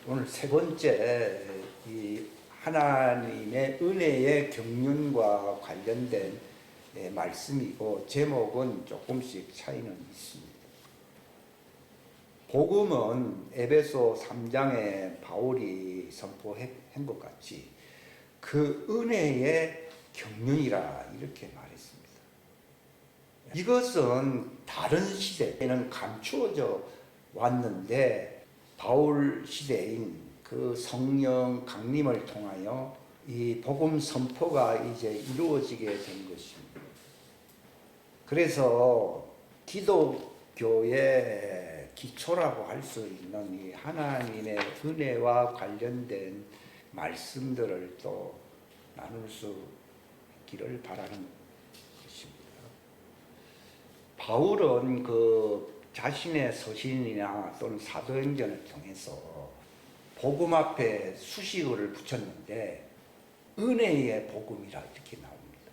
오늘 세 번째 이 하나님의 은혜의 경륜과 관련된 말씀이고 제목은 조금씩 차이는 있습니다. 복음은 에베소 3장에 바울이 선포한 것 같이 그 은혜의 경륜이라 이렇게 말했습니다. 이것은 다른 시대에는 감추어져 왔는데 바울 시대인 그 성령 강림을 통하여 이 복음 선포가 이제 이루어지게 된 것입니다. 그래서 기독교의 기초라고 할 수 있는 이 하나님의 은혜와 관련된 말씀들을 또 나눌 수 있기를 바라는 것입니다. 바울은 그 자신의 서신이나 또는 사도행전을 통해서 복음 앞에 수식어를 붙였는데 은혜의 복음이라 이렇게 나옵니다.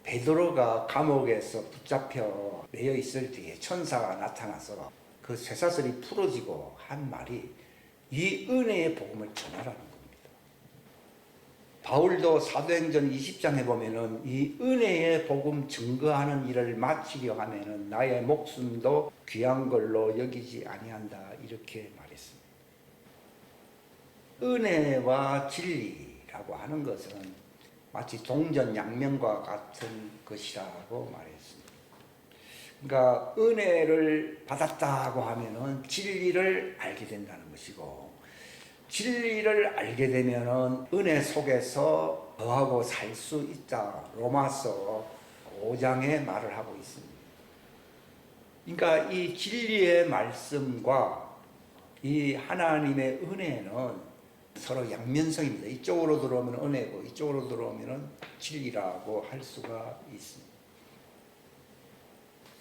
베드로가 감옥에서 붙잡혀 매여 있을 때에 천사가 나타나서 그 쇠사슬이 풀어지고 한 말이 이 은혜의 복음을 전하라는 겁니다. 바울도 사도행전 20장에 보면은 이 은혜의 복음 증거하는 일을 마치려 하면은 나의 목숨도 귀한 걸로 여기지 아니한다 이렇게 말했습니다. 은혜와 진리라고 하는 것은 마치 동전양면과 같은 것이라고 말했습니다. 그러니까 은혜를 받았다고 하면은 진리를 알게 된다는 것이고 진리를 알게 되면은 은혜 속에서 거하고 살 수 있다. 로마서 5장에 말을 하고 있습니다. 그러니까 이 진리의 말씀과 이 하나님의 은혜는 서로 양면성입니다. 이쪽으로 들어오면 은혜고 이쪽으로 들어오면 진리라고 할 수가 있습니다.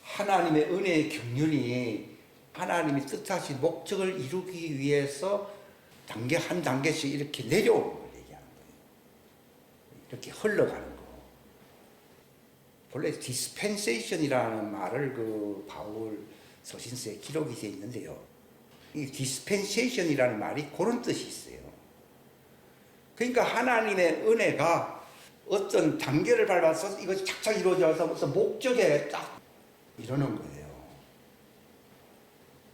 하나님의 은혜의 경륜이 하나님이 뜻하신 목적을 이루기 위해서 단계 한 단계씩 이렇게 내려오는 걸 얘기하는 거예요. 이렇게 흘러가는 거. 본래 dispensation이라는 말을 그 바울 서신서에 기록이 되어 있는데요. 이 dispensation이라는 말이 그런 뜻이 있어요. 그러니까 하나님의 은혜가 어떤 단계를 밟아서 이것이 착착 이루어져서 무슨 목적에 딱 이러는 거예요.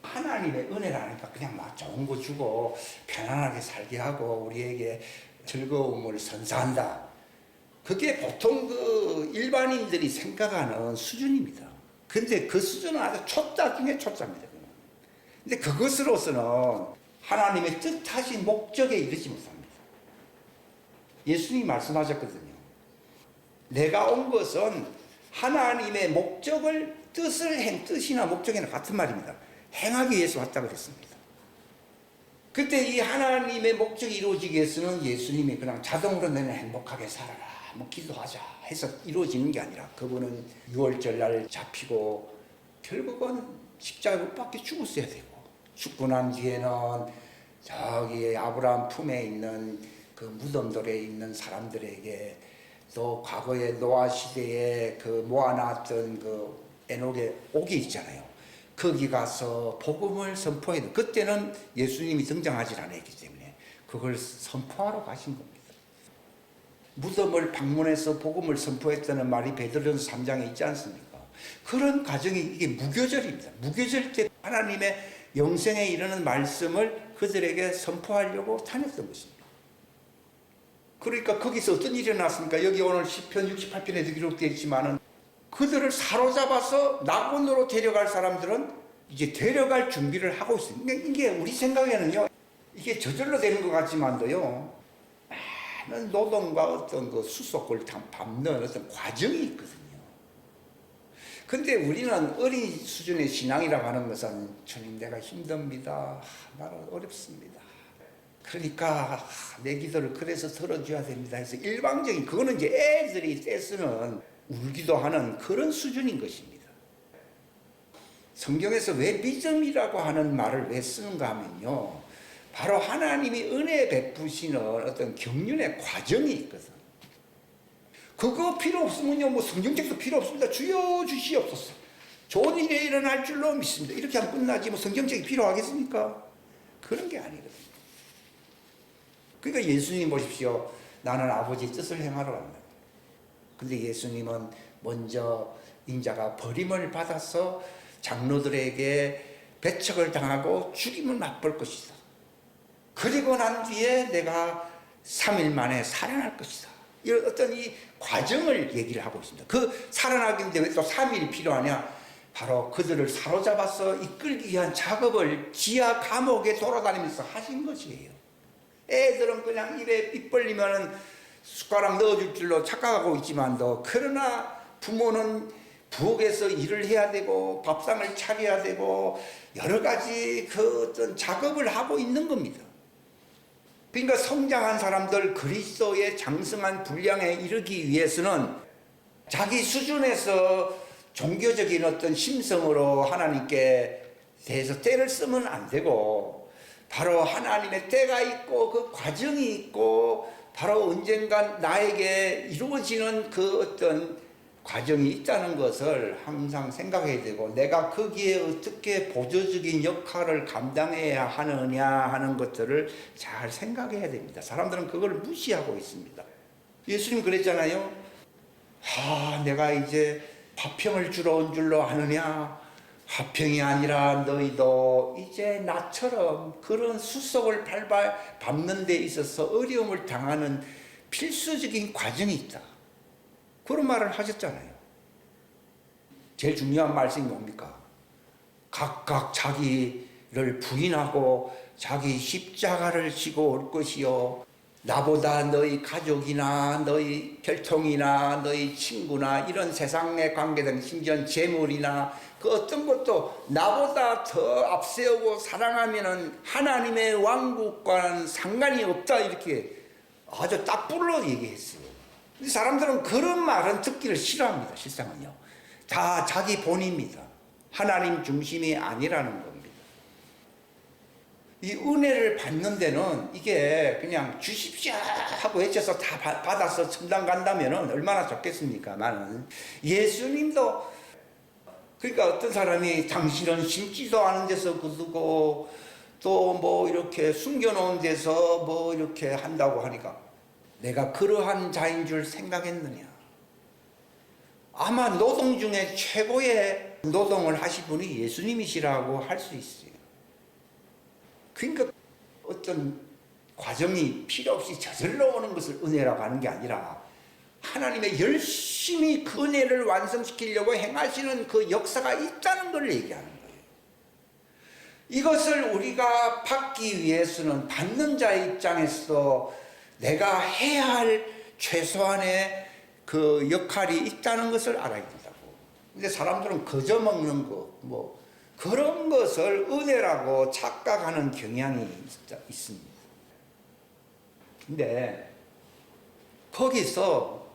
하나님의 은혜라니까 그냥 막 좋은 거 주고 편안하게 살게 하고 우리에게 즐거움을 선사한다. 그게 보통 그 일반인들이 생각하는 수준입니다. 근데 그 수준은 아주 초짜 중에 초짜입니다. 근데 그것으로서는 하나님의 뜻하신 목적에 이르지 못합니다. 예수님이 말씀하셨거든요. 내가 온 것은 하나님의 목적을 뜻이나 목적이나 같은 말입니다. 행하기 위해서 왔다 그랬습니다. 그때 이 하나님의 목적이 이루어지기 위해서는 예수님이 그냥 자동으로 너는 행복하게 살아라, 뭐 기도하자 해서 이루어지는 게 아니라 그분은 6월절 날 잡히고 결국은 십자가에 못 박혀 죽었어야 되고 죽고 난 뒤에는 저기 아브라함 품에 있는 그 무덤들에 있는 사람들에게 또 과거의 노아 시대에 그 모아놨던 그 에녹의 옥이 있잖아요. 거기 가서 복음을 선포해야 돼. 그때는 예수님이 등장하지 않았기 때문에 그걸 선포하러 가신 겁니다. 무덤을 방문해서 복음을 선포했다는 말이 베드로전서 3장에 있지 않습니까? 그런 과정이 이게 무교절입니다. 무교절 때 하나님의 영생에 이르는 말씀을 그들에게 선포하려고 다녔던 것입니다. 그러니까 거기서 어떤 일이 일어났습니까? 여기 오늘 시편 68편에도 기록되어 있지만은 그들을 사로잡아서 낙원으로 데려갈 사람들은 이제 데려갈 준비를 하고 있습니다. 이게 우리 생각에는요, 이게 저절로 되는 것 같지만도요, 많은 노동과 어떤 그 수속을 밟는 어떤 과정이 있거든요. 근데 우리는 어린 수준의 신앙이라고 하는 것은 주님 내가 힘듭니다. 나는 어렵습니다. 그러니까 내 기도를 그래서 들어줘야 됩니다 해서 일방적인 그거는 이제 애들이 떼쓰는 울기도 하는 그런 수준인 것입니다. 성경에서 왜 믿음이라고 하는 말을 왜 쓰는가 하면요, 바로 하나님이 은혜 베푸시는 어떤 경륜의 과정이 있거든. 그거 필요 없으면요, 뭐 성경책도 필요 없습니다. 주여 주시옵소서. 좋은 일이 일어날 줄로 믿습니다. 이렇게 하면 끝나지 뭐 성경책이 필요하겠습니까? 그런 게 아니에요. 그러니까 예수님 보십시오. 나는 아버지의 뜻을 행하러 간다. 근데 예수님은 먼저 인자가 버림을 받아서 장로들에게 배척을 당하고 죽임을 맛볼 것이다. 그리고 난 뒤에 내가 3일 만에 살아날 것이다. 이런 어떤 이 과정을 얘기를 하고 있습니다. 그 살아나기인데 왜 또 3일이 필요하냐? 바로 그들을 사로잡아서 이끌기 위한 작업을 지하 감옥에 돌아다니면서 하신 것이에요. 애들은 그냥 입에 입 벌리면은 숟가락 넣어줄 줄로 착각하고 있지만도, 그러나 부모는 부엌에서 일을 해야 되고 밥상을 차려야 되고 여러 가지 그 어떤 작업을 하고 있는 겁니다. 그러니까 성장한 사람들, 그리스도의 장성한 분량에 이르기 위해서는 자기 수준에서 종교적인 어떤 심성으로 하나님께 대해서 때를 쓰면 안 되고, 바로 하나님의 때가 있고 그 과정이 있고 바로 언젠간 나에게 이루어지는 그 어떤 과정이 있다는 것을 항상 생각해야 되고, 내가 거기에 어떻게 보조적인 역할을 감당해야 하느냐 하는 것들을 잘 생각해야 됩니다. 사람들은 그걸 무시하고 있습니다. 예수님 그랬잖아요. 내가 이제 화평을 주러 온 줄로 아느냐? 화평이 아니라 너희도 이제 나처럼 그런 수속을 밟는 데 있어서 어려움을 당하는 필수적인 과정이 있다. 그런 말을 하셨잖아요. 제일 중요한 말씀이 뭡니까? 각각 자기를 부인하고 자기 십자가를 지고 올 것이요, 나보다 너희 가족이나 너희 혈통이나 너희 친구나 이런 세상의 관계등, 심지어 재물이나 그 어떤 것도 나보다 더 앞세우고 사랑하면은 하나님의 왕국과는 상관이 없다, 이렇게 아주 딱 불러 얘기했어요. 사람들은 그런 말은 듣기를 싫어합니다. 실상은요, 다 자기 본입니다. 하나님 중심이 아니라는 겁니다. 이 은혜를 받는 데는 이게 그냥 주십시오 하고 외쳐서 다 받아서 천당 간다면 얼마나 좋겠습니까만은, 예수님도, 그러니까 어떤 사람이 당신은 심지도 않은 데서 거두고 또 뭐 이렇게 숨겨놓은 데서 뭐 이렇게 한다고 하니까, 내가 그러한 자인 줄 생각했느냐? 아마 노동 중에 최고의 노동을 하신 분이 예수님이시라고 할 수 있어요. 그러니까 어떤 과정이 필요 없이 저절로 오는 것을 은혜라고 하는 게 아니라, 하나님의 열심히 그 은혜를 완성시키려고 행하시는 그 역사가 있다는 걸 얘기하는 거예요. 이것을 우리가 받기 위해서는 받는 자의 입장에서 내가 해야 할 최소한의 그 역할이 있다는 것을 알아야 된다고. 근데 사람들은 거저 먹는 거, 뭐 그런 것을 은혜라고 착각하는 경향이 있습니다. 근데 거기서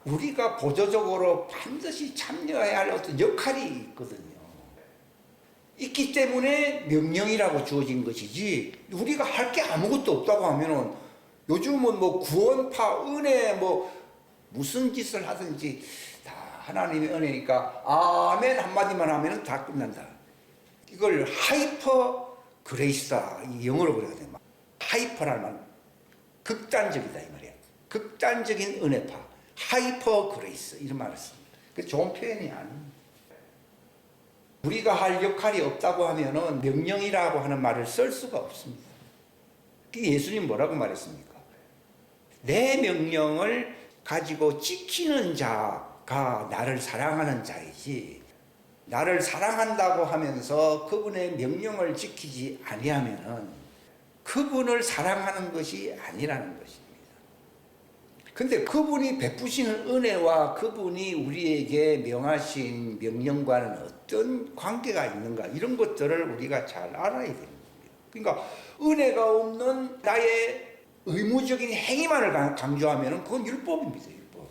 우리가 보조적으로 반드시 참여해야 할 어떤 역할이 있거든요. 있기 때문에 명령이라고 주어진 것이지, 우리가 할 게 아무것도 없다고 하면은, 요즘은 뭐 구원파, 은혜, 뭐 무슨 짓을 하든지 다 하나님의 은혜니까 아멘 한마디만 하면은 다 끝난다. 이걸 하이퍼 그레이스다, 이 영어로 그래야 돼. 하이퍼라는 말은 극단적이다 이 말이야. 극단적인 은혜파, 하이퍼 그레이스, 이런 말을 씁니다. 그 좋은 표현이 아닙니다. 우리가 할 역할이 없다고 하면은 명령이라고 하는 말을 쓸 수가 없습니다. 예수님 뭐라고 말했습니까? 내 명령을 가지고 지키는 자가 나를 사랑하는 자이지, 나를 사랑한다고 하면서 그분의 명령을 지키지 아니하면은 그분을 사랑하는 것이 아니라는 것입니다. 근데 그분이 베푸시는 은혜와 그분이 우리에게 명하신 명령과는 어떤 관계가 있는가, 이런 것들을 우리가 잘 알아야 됩니다. 그러니까 은혜가 없는 나의 의무적인 행위만을 강조하면 그건 율법입니다. 율법.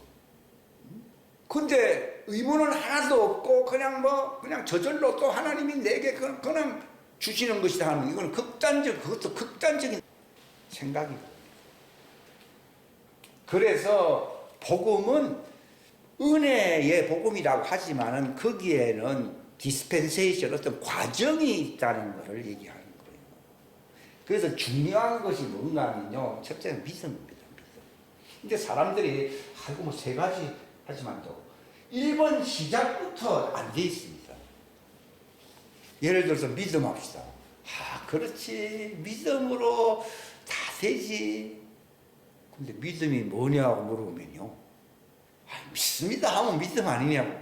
근데 의무는 하나도 없고 그냥 저절로 또 하나님이 내게 그냥 주시는 것이다 하는, 이건 그것도 극단적인 생각이거든요. 그래서 복음은 은혜의 복음이라고 하지만은 거기에는 디스펜세이션, 어떤 과정이 있다는 것을 얘기하는 거예요. 그래서 중요한 것이 뭔가 하면요. 첫째는 믿음입니다. 믿음. 근데 사람들이 아이고 뭐 세 가지 하지만도 1번 시작부터 안 돼 있습니다. 예를 들어서 믿음합시다. 아, 그렇지. 믿음으로 다 되지. 근데 믿음이 뭐냐고 물어보면요. 아, 믿습니다 하면 믿음 아니냐고.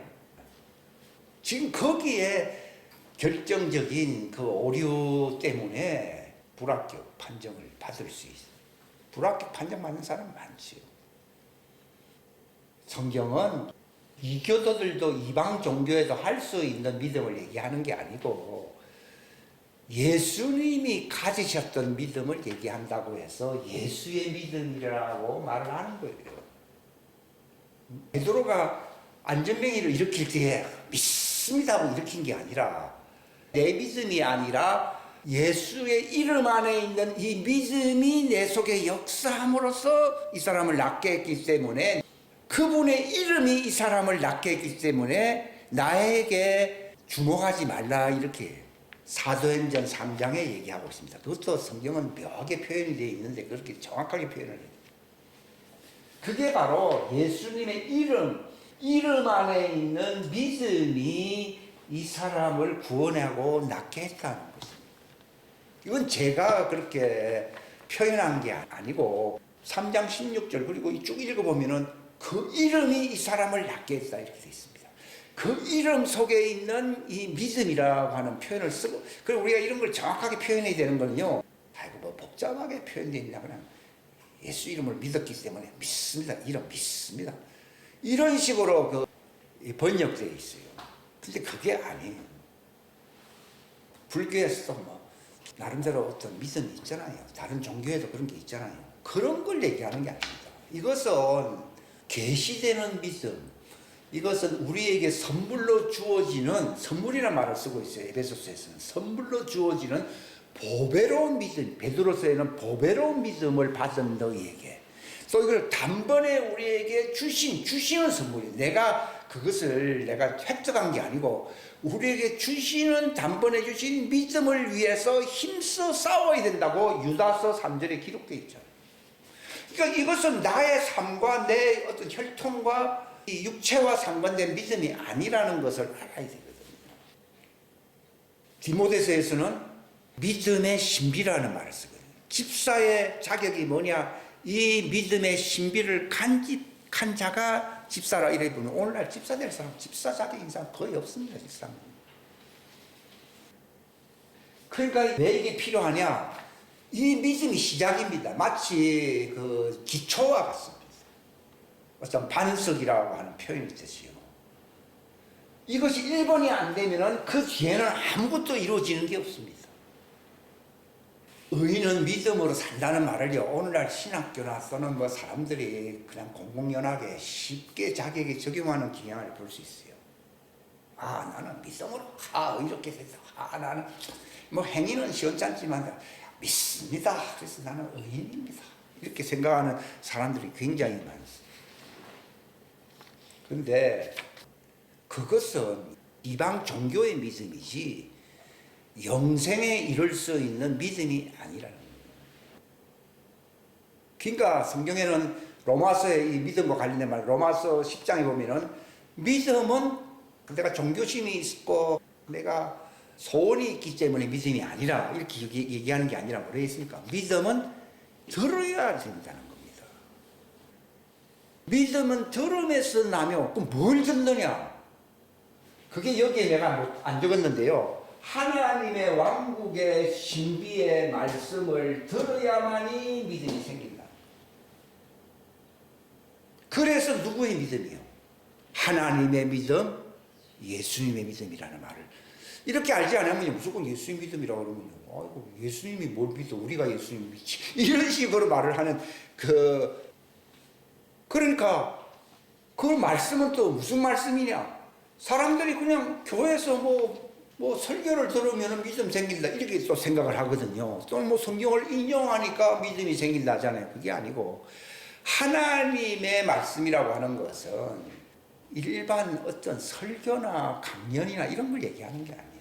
지금 거기에 결정적인 그 오류 때문에 불합격 판정을 받을 수 있어요. 불합격 판정 받는 사람 많지요. 성경은 이교도들도 이방 종교에도 할 수 있는 믿음을 얘기하는 게 아니고 예수님이 가지셨던 믿음을 얘기한다고 해서 예수의 믿음이라고 말을 하는 거예요. 베드로가 안전뱅이를 일으킬 때에 믿습니다 하고 일으킨 게 아니라 내 믿음이 아니라 예수의 이름 안에 있는 이 믿음이 내 속에 역사함으로써 이 사람을 낫게 했기 때문에 그분의 이름이 이 사람을 낫게 했기 때문에 나에게 주목하지 말라 이렇게 사도행전 3장에 얘기하고 있습니다. 그것도 성경은 묘하게 표현이 되어 있는데 그렇게 정확하게 표현을 해요. 그게 바로 예수님의 이름 안에 있는 믿음이 이 사람을 구원하고 낫게 했다는 것입니다. 이건 제가 그렇게 표현한 게 아니고 3장 16절 그리고 쭉 읽어보면은 그 이름이 이 사람을 낫게 했다 이렇게 되어 있습니다. 그 이름 속에 있는 이 믿음이라고 하는 표현을 쓰고 그리고 우리가 이런 걸 정확하게 표현해야 되는 거는요. 아이고 뭐 복잡하게 표현되어 있나 그냥 예수 이름을 믿었기 때문에 믿습니다. 이름 믿습니다. 이런 식으로 그 번역되어 있어요. 근데 그게 아니에요. 불교에서도 뭐 나름대로 어떤 믿음이 있잖아요. 다른 종교에도 그런 게 있잖아요. 그런 걸 얘기하는 게 아닙니다. 이것은 계시되는 믿음, 이것은 우리에게 선물로 주어지는 선물이라는 말을 쓰고 있어요. 에베소서에서는 선물로 주어지는 보배로운 믿음, 베드로서에는 보배로운 믿음을 받은 너희에게 또 이걸 단번에 우리에게 주시는 선물이에요. 내가 그것을 내가 획득한 게 아니고 우리에게 주시는 단번에 주신 믿음을 위해서 힘써 싸워야 된다고 유다서 3절에 기록되어 있잖아요. 그러니까 이것은 나의 삶과 내 어떤 혈통과 이 육체와 상관된 믿음이 아니라는 것을 알아야 되거든요. 디모데서에서는 믿음의 신비라는 말을 쓰거든요. 집사의 자격이 뭐냐? 이 믿음의 신비를 간직한 자가 집사라 이래 보면 오늘날 집사 될 사람, 집사 자격인 사람 거의 없습니다. 집사. 그러니까 왜 이게 필요하냐? 이 믿음이 시작입니다. 마치 그 기초와 같습니다. 어떤 반석이라고 하는 표현이 있듯이요. 이것이 1번이 안 되면 그 뒤에는 아무것도 이루어지는 게 없습니다. 의인은 믿음으로 산다는 말을요, 오늘날 신학교나 또는 뭐 사람들이 그냥 공공연하게 쉽게 자기에게 적용하는 경향을 볼 수 있어요. 아, 나는 믿음으로, 이렇게 됐다. 나는 뭐 행위는 시원찮지만 믿습니다. 그래서 나는 의인입니다. 이렇게 생각하는 사람들이 굉장히 많습니다. 그런데 그것은 이방 종교의 믿음이지 영생에 이룰 수 있는 믿음이 아니라는 거예요. 그러니까 성경에는 로마서의 이 믿음과 관련된 말, 로마서 10장에 보면은 믿음은 내가 종교심이 있고 내가 소원이 있기 때문에 믿음이 아니라 이렇게 얘기하는 게 아니라 뭐라 했습니까? 믿음은 들어야 된다는 겁니다. 믿음은 들음에서 나며 그럼 뭘 듣느냐? 그게 여기에 내가 안 적었는데요. 하나님의 왕국의 신비의 말씀을 들어야만이 믿음이 생긴다. 그래서 누구의 믿음이요? 하나님의 믿음, 예수님의 믿음이라는 말을 이렇게 알지 않으면 무조건 예수님 믿음이라고 그러면요. 아이고, 예수님이 뭘 믿어? 우리가 예수님 믿지. 이런 식으로 말을 하는 그러니까 그 말씀은 또 무슨 말씀이냐? 사람들이 그냥 교회에서 뭐 설교를 들으면 믿음 생긴다 이렇게 또 생각을 하거든요. 또 뭐 성경을 인용하니까 믿음이 생긴다 하잖아요. 그게 아니고 하나님의 말씀이라고 하는 것은 일반 어떤 설교나 강연이나 이런 걸 얘기하는 게 아니에요.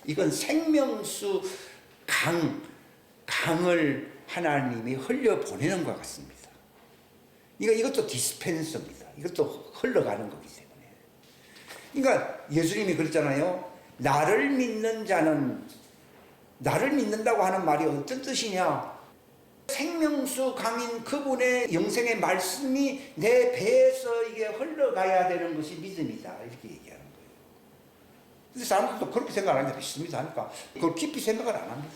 이건 생명수 강을 하나님이 흘려보내는 것 같습니다. 이것도 디스펜서입니다. 이것도 흘러가는 거기 때문에. 그러니까 예수님이 그랬잖아요. 나를 믿는 자는, 나를 믿는다고 하는 말이 어떤 뜻이냐? 생명수 강인 그분의 영생의 말씀이 내 배에서 이게 흘러가야 되는 것이 믿음이다. 이렇게 얘기하는 거예요. 근데 사람들도 그렇게 생각하는 게 믿습니다 하니까 그걸 깊이 생각을 안 합니다.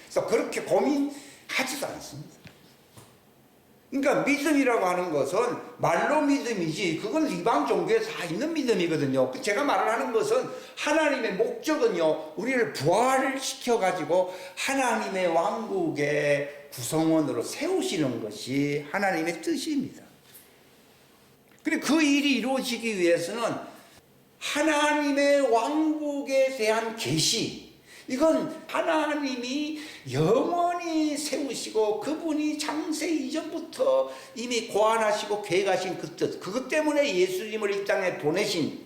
그래서 그렇게 고민하지도 않습니다. 그러니까 믿음이라고 하는 것은 말로 믿음이지 그건 이방 종교에 다 있는 믿음이거든요. 제가 말을 하는 것은 하나님의 목적은요, 우리를 부활시켜가지고 하나님의 왕국의 구성원으로 세우시는 것이 하나님의 뜻입니다. 그리고 그 일이 이루어지기 위해서는 하나님의 왕국에 대한 계시, 이건 하나님이 영원히 세우시고 그분이 창세 이전부터 이미 고안하시고 계획하신 그 뜻, 그것 때문에 예수님을 이 땅에 보내신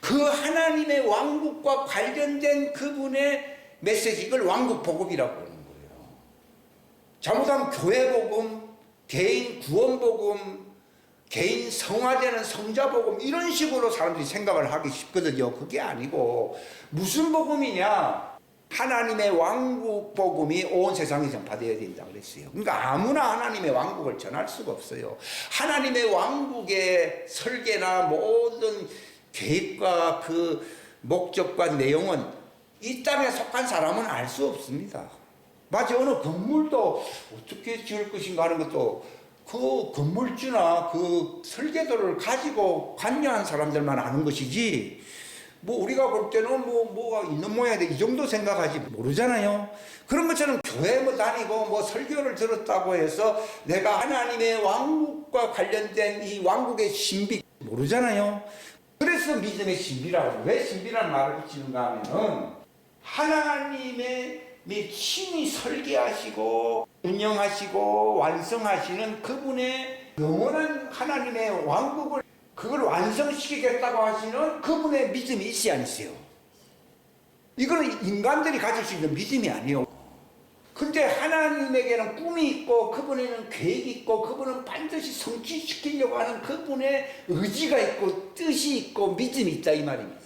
그 하나님의 왕국과 관련된 그분의 메시지, 이걸 왕국 복음이라고 하는 거예요. 잘못하면 교회 복음, 개인 구원 복음, 개인 성화되는 성자 복음, 이런 식으로 사람들이 생각을 하기 쉽거든요. 그게 아니고 무슨 복음이냐? 하나님의 왕국 복음이 온 세상에 전파되어야 된다고 그랬어요. 그러니까 아무나 하나님의 왕국을 전할 수가 없어요. 하나님의 왕국의 설계나 모든 계획과 그 목적과 내용은 이 땅에 속한 사람은 알 수 없습니다. 마치 어느 건물도 어떻게 지을 것인가 하는 것도 그 건물주나 그 설계도를 가지고 관여한 사람들만 아는 것이지, 뭐 우리가 볼 때는 뭐가 있는 모양인데 이 정도 생각하지 모르잖아요. 그런 것처럼 교회 다니고 뭐 설교를 들었다고 해서 내가 하나님의 왕국과 관련된 이 왕국의 신비 모르잖아요. 그래서 믿음의 신비라고. 왜 신비라는 말을 붙이는가 하면은 하나님의 친히 설계하시고 운영하시고 완성하시는 그분의 영원한 하나님의 왕국을 그걸 완성시키겠다고 하시는 그분의 믿음이 있어야 안 있어요. 이거는 인간들이 가질 수 있는 믿음이 아니에요. 근데 하나님에게는 꿈이 있고 그분에는 계획이 있고 그분은 반드시 성취시키려고 하는 그분의 의지가 있고 뜻이 있고 믿음이 있다 이 말입니다.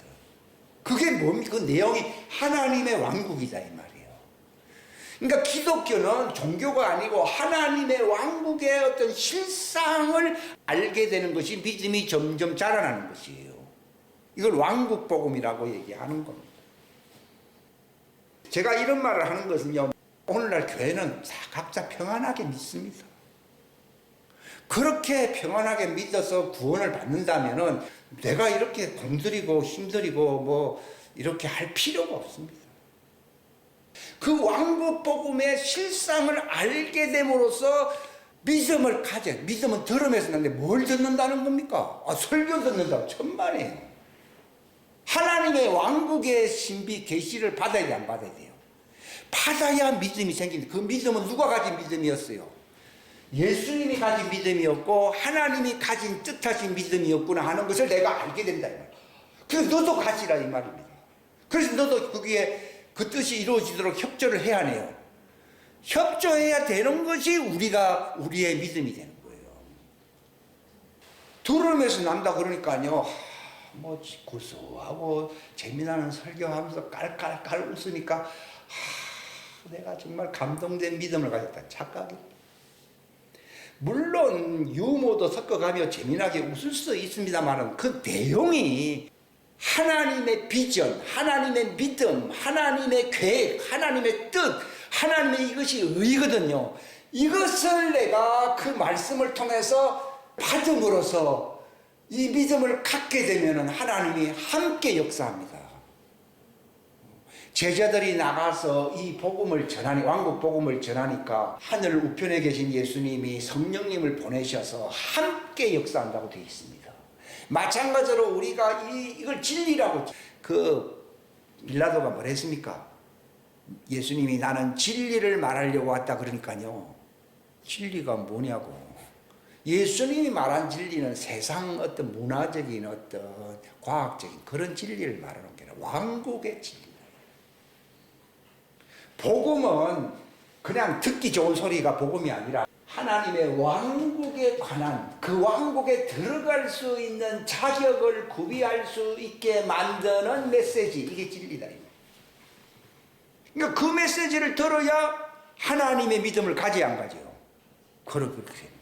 그게 뭡니까? 그 내용이 하나님의 왕국이다 이 말이에요. 그러니까 기독교는 종교가 아니고 하나님의 왕국의 어떤 실상을 알게 되는 것이 믿음이 점점 자라나는 것이에요. 이걸 왕국 복음이라고 얘기하는 겁니다. 제가 이런 말을 하는 것은요, 오늘날 교회는 다 각자 평안하게 믿습니다. 그렇게 평안하게 믿어서 구원을 받는다면은 내가 이렇게 공들이고 힘들이고 뭐 이렇게 할 필요가 없습니다. 그 왕국 복음의 실상을 알게 됨으로써 믿음을 가져. 믿음은 들음에서 나는데 뭘 듣는다는 겁니까? 설교 듣는다고 천만에요. 하나님의 왕국의 신비 계시를 받아야 돼, 안 받아야 돼요? 받아야 믿음이 생깁니다. 그 믿음은 누가 가진 믿음이었어요? 예수님이 가진 믿음이었고 하나님이 가진 뜻하신 믿음이었구나 하는 것을 내가 알게 된다 이 말이에요. 그래서 너도 가지라 이 말입니다. 그래서 너도 거기에 그 뜻이 이루어지도록 협조를 해야 하네요. 협조해야 되는 것이 우리의 믿음이 되는 거예요. 들음에서 난다 그러니까요, 뭐 구수하고 재미나는 설교하면서 깔깔깔 웃으니까 내가 정말 감동된 믿음을 가졌다. 착각이. 물론 유머도 섞어가며 재미나게 웃을 수 있습니다만 그 내용이 하나님의 비전, 하나님의 믿음, 하나님의 계획, 하나님의 뜻, 하나님의 이것이 의거든요. 이것을 내가 그 말씀을 통해서 받음으로써 이 믿음을 갖게 되면 하나님이 함께 역사합니다. 제자들이 나가서 이 복음을 전하니, 왕국 복음을 전하니까 하늘 우편에 계신 예수님이 성령님을 보내셔서 함께 역사한다고 되어 있습니다. 마찬가지로 우리가 이걸 진리라고, 빌라도가 뭐라 했습니까? 예수님이 나는 진리를 말하려고 왔다 그러니까요. 진리가 뭐냐고. 예수님이 말한 진리는 세상 어떤 문화적인 어떤 과학적인 그런 진리를 말하는 게 아니라 왕국의 진리. 복음은 그냥 듣기 좋은 소리가 복음이 아니라 하나님의 왕국에 관한 그 왕국에 들어갈 수 있는 자격을 구비할 수 있게 만드는 메시지, 이게 진리다. 그러니까 그 메시지를 들어야 하나님의 믿음을 가지 안 가죠. 그렇게 되는 거예요.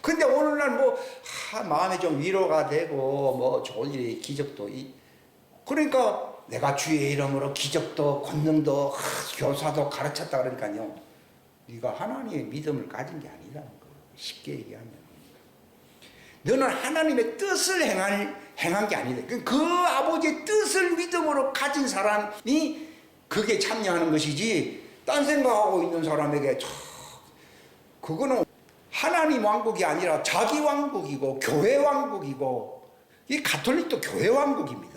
근데 오늘날 마음에 좀 위로가 되고 좋은 일이 기적도 그러니까 내가 주의 이름으로 기적도 권능도 교사도 가르쳤다 그러니까요. 네가 하나님의 믿음을 가진 게 아니라는 거예요. 쉽게 얘기하면 너는 하나님의 뜻을 행한 게 아니다. 그 아버지의 뜻을 믿음으로 가진 사람이 그게 참여하는 것이지, 딴 생각하고 있는 사람에게 그거는 하나님 왕국이 아니라 자기 왕국이고 교회 왕국이고, 이 가톨릭도 교회 왕국입니다.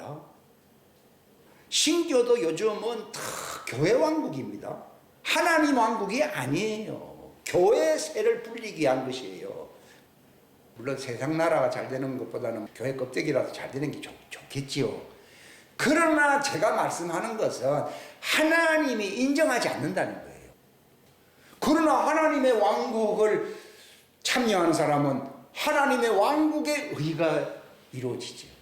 신교도 요즘은 다 교회 왕국입니다. 하나님 왕국이 아니에요. 교회 세를 불리기 위한 것이에요. 물론 세상 나라가 잘 되는 것보다는 교회 껍데기라도 잘 되는 게 좋겠지요. 그러나 제가 말씀하는 것은 하나님이 인정하지 않는다는 거예요. 그러나 하나님의 왕국을 참여하는 사람은 하나님의 왕국의 의가 이루어지죠.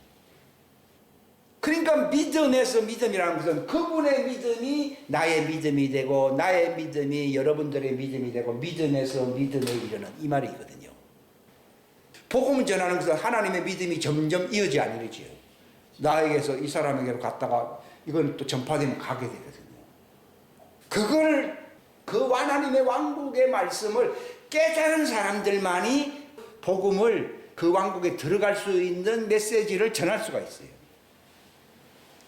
그러니까 믿음에서 믿음이라는 것은 그분의 믿음이 나의 믿음이 되고 나의 믿음이 여러분들의 믿음이 되고 믿음에서 믿음에 이르는, 이 말이거든요. 복음을 전하는 것은 하나님의 믿음이 점점 이어지 안 이루어져요. 나에게서 이 사람에게로 갔다가 이건 또 전파되면 가게 되거든요. 그걸 그 하나님의 왕국의 말씀을 깨달은 사람들만이 복음을 그 왕국에 들어갈 수 있는 메시지를 전할 수가 있어요.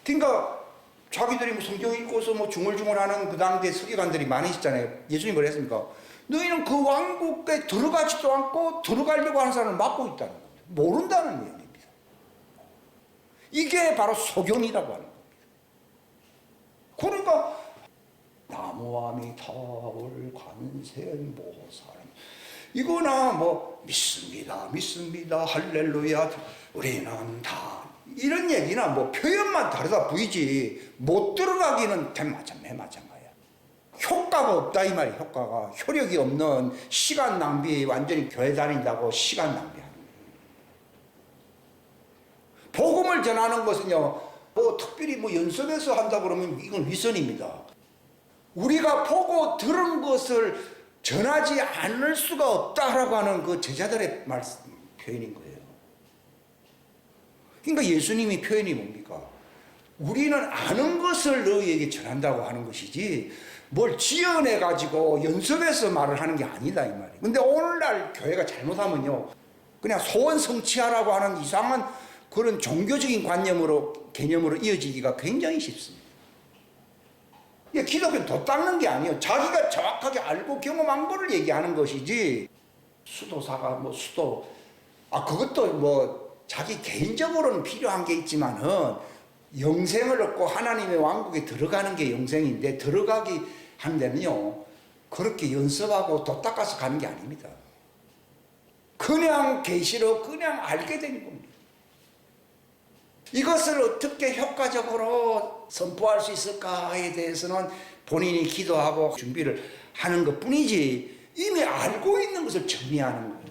그러니까 자기들이 성경 읽고서 중얼중얼하는 그 당대 서기관들이 많으시잖아요. 예수님이 뭐라 했습니까? 너희는 그 왕국에 들어가지도 않고 들어가려고 하는 사람을 막고 있다는 겁니다. 모른다는 얘기입니다. 이게 바로 소견이라고 하는 겁니다. 그러니까 나무아미 타올 관세음 보살은 이거나 믿습니다 할렐루야 우리는 다 이런 얘기나 표현만 다르다 보이지 못 들어가기는 마찬가지야. 효과가 없다 이 말이야. 효과가 효력이 없는 시간 낭비, 완전히 교회 다닌다고 시간 낭비하는 거예요. 복음을 전하는 것은요, 특별히 연습해서 한다 그러면 이건 위선입니다. 우리가 보고 들은 것을 전하지 않을 수가 없다라고 하는 그 제자들의 표현인 거예요. 그러니까 예수님이 표현이 뭡니까? 우리는 아는 것을 너희에게 전한다고 하는 것이지 뭘 지어내가지고 연습해서 말을 하는 게 아니다 이 말이에요. 근데 오늘날 교회가 잘못하면요, 그냥 소원 성취하라고 하는 이상한 그런 종교적인 개념으로 이어지기가 굉장히 쉽습니다. 기독교는 도 닦는 게 아니에요. 자기가 정확하게 알고 경험한 거를 얘기하는 것이지, 수도사가 그것도 자기 개인적으로는 필요한 게 있지만은 영생을 얻고 하나님의 왕국에 들어가는 게 영생인데, 들어가기 한 데는요 그렇게 연습하고 도 닦아서 가는 게 아닙니다. 그냥 계시로 그냥 알게 된 겁니다. 이것을 어떻게 효과적으로 선포할 수 있을까에 대해서는 본인이 기도하고 준비를 하는 것 뿐이지, 이미 알고 있는 것을 정리하는 거예요.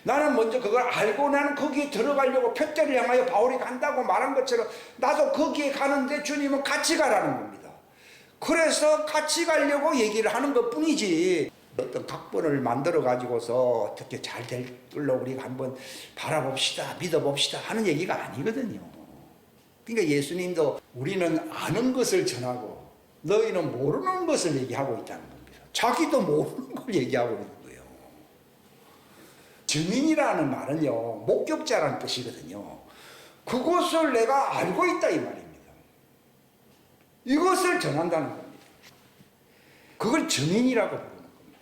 나는 먼저 그걸 알고 나는 거기에 들어가려고 표대를 향하여 바울이 간다고 말한 것처럼 나도 거기에 가는데 주님은 같이 가라는 겁니다. 그래서 같이 가려고 얘기를 하는 것 뿐이지, 어떤 각본을 만들어 가지고서 어떻게 잘 될 걸로 우리가 한번 바라봅시다, 믿어봅시다 하는 얘기가 아니거든요. 그러니까 예수님도 우리는 아는 것을 전하고 너희는 모르는 것을 얘기하고 있다는 겁니다. 자기도 모르는 걸 얘기하고 있는 거예요. 증인이라는 말은요, 목격자라는 뜻이거든요. 그것을 내가 알고 있다 이 말입니다. 이것을 전한다는 겁니다. 그걸 증인이라고 부르는 겁니다.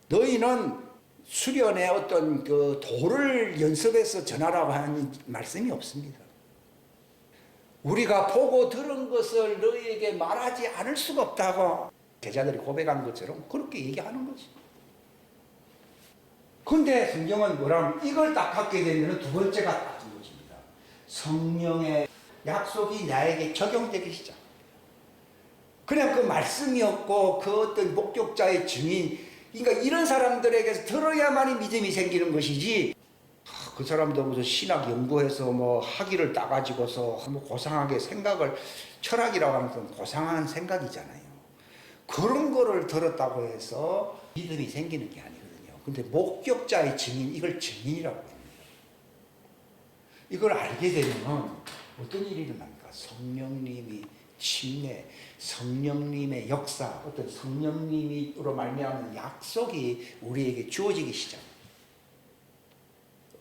너희는 수련의 어떤 그 도를 연습해서 전하라고 하는 말씀이 없습니다. 우리가 보고 들은 것을 너희에게 말하지 않을 수가 없다고 제자들이 고백한 것처럼 그렇게 얘기하는 거지. 근데 성경은 뭐라면 이걸 딱 갖게 되면 두 번째가 따진 것입니다. 성령의 약속이 나에게 적용되기 시작. 그냥 그 말씀이었고 그 어떤 목격자의 증인, 그러니까 이런 사람들에게서 들어야만이 믿음이 생기는 것이지, 그 사람도 무슨 신학 연구해서 뭐 학위를 따가지고서 뭐 고상하게 생각을, 철학이라고 하는 건 고상한 생각이잖아요. 그런 거를 들었다고 해서 믿음이 생기는 게 아니거든요. 근데 목격자의 증인, 이걸 증인이라고 합니다. 이걸 알게 되면 어떤 일이 일어납니까? 성령님이 침례, 성령님의 역사, 어떤 성령님으로 말미암은 약속이 우리에게 주어지기 시작합니다.